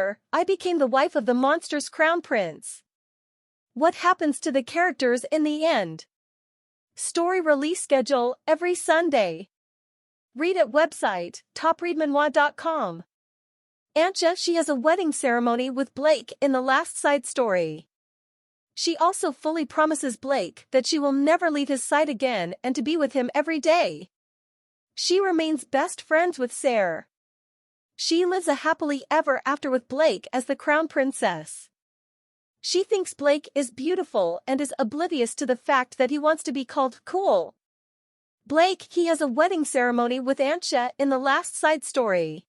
Thriller, I became the wife of the Monstrous Crown Prince. What happens to the characters in the end? Story release schedule, every Sunday. Read at website, topreadmanoir.com. Ancia, she has a wedding ceremony with Blake in the last side story. She also fully promises Blake that she will never leave his side again and to be with him every day. She remains best friends with Sarah. She lives a happily ever after with Blake as the crown princess. She thinks Blake is beautiful and is oblivious to the fact that he wants to be called cool. Blake, he has a wedding ceremony with Ancia in the last side story.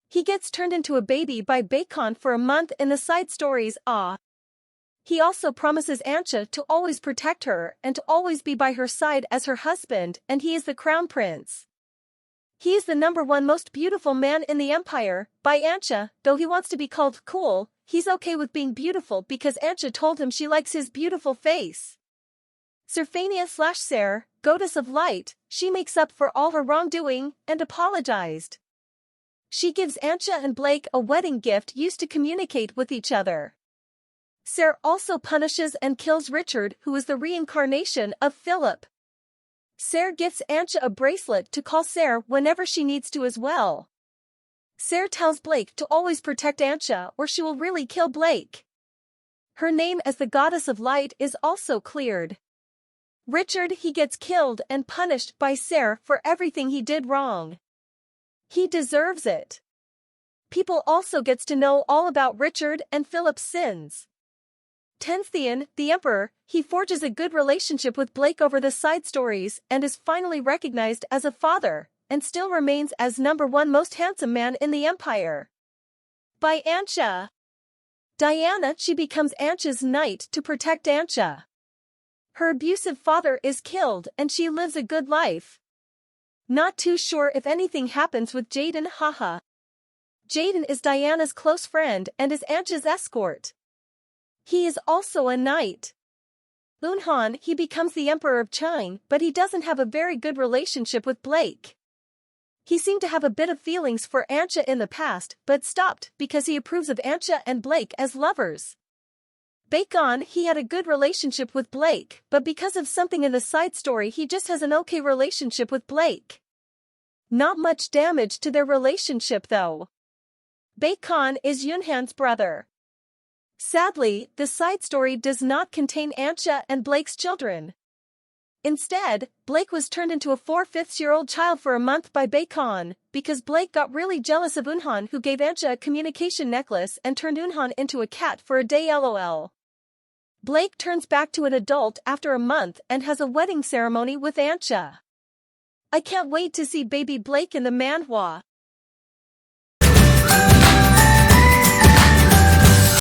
He gets turned into a baby by Bacon for a month in the side stories. He also promises Ancia to always protect her and to always be by her side as her husband, and he is the crown prince. He is the #1 most beautiful man in the empire. By Ancia, though he wants to be called cool, he's okay with being beautiful because Ancia told him she likes his beautiful face. Serphania/Sarah, goddess of light, she makes up for all her wrongdoing and apologized. She gives Ancia and Blake a wedding gift used to communicate with each other. Sarah also punishes and kills Richard, who is the reincarnation of Philip. Sarah gifts Ancia a bracelet to call Sarah whenever she needs to as well. Sarah tells Blake to always protect Ancia or she will really kill Blake. Her name as the goddess of light is also cleared. Richard, he gets killed and punished by Sarah for everything he did wrong. He deserves it. People also gets to know all about Richard and Philip's sins. Tenthian, the emperor, he forges a good relationship with Blake over the side stories and is finally recognized as a father, and still remains as #1 most handsome man in the empire. By Ancia. Diana, she becomes Ancia's knight to protect Ancia. Her abusive father is killed and she lives a good life. Not too sure if anything happens with Jaden, haha. Jaden is Diana's close friend and is Ancia's escort. He is also a knight. Unhan, he becomes the emperor of Chine, but he doesn't have a very good relationship with Blake. He seemed to have a bit of feelings for Ancia in the past, but stopped because he approves of Ancia and Blake as lovers. Bacon, he had a good relationship with Blake, but because of something in the side story he just has an okay relationship with Blake. Not much damage to their relationship though. Bacon is Yunhan's brother. Sadly, the side story does not contain Ancia and Blake's children. Instead, Blake was turned into a 4/5-year-old child for a month by Bacon, because Blake got really jealous of Unhan, who gave Ancia a communication necklace and turned Unhan into a cat for a day lol. Blake turns back to an adult after a month and has a wedding ceremony with Ancia. I can't wait to see baby Blake in the manhwa.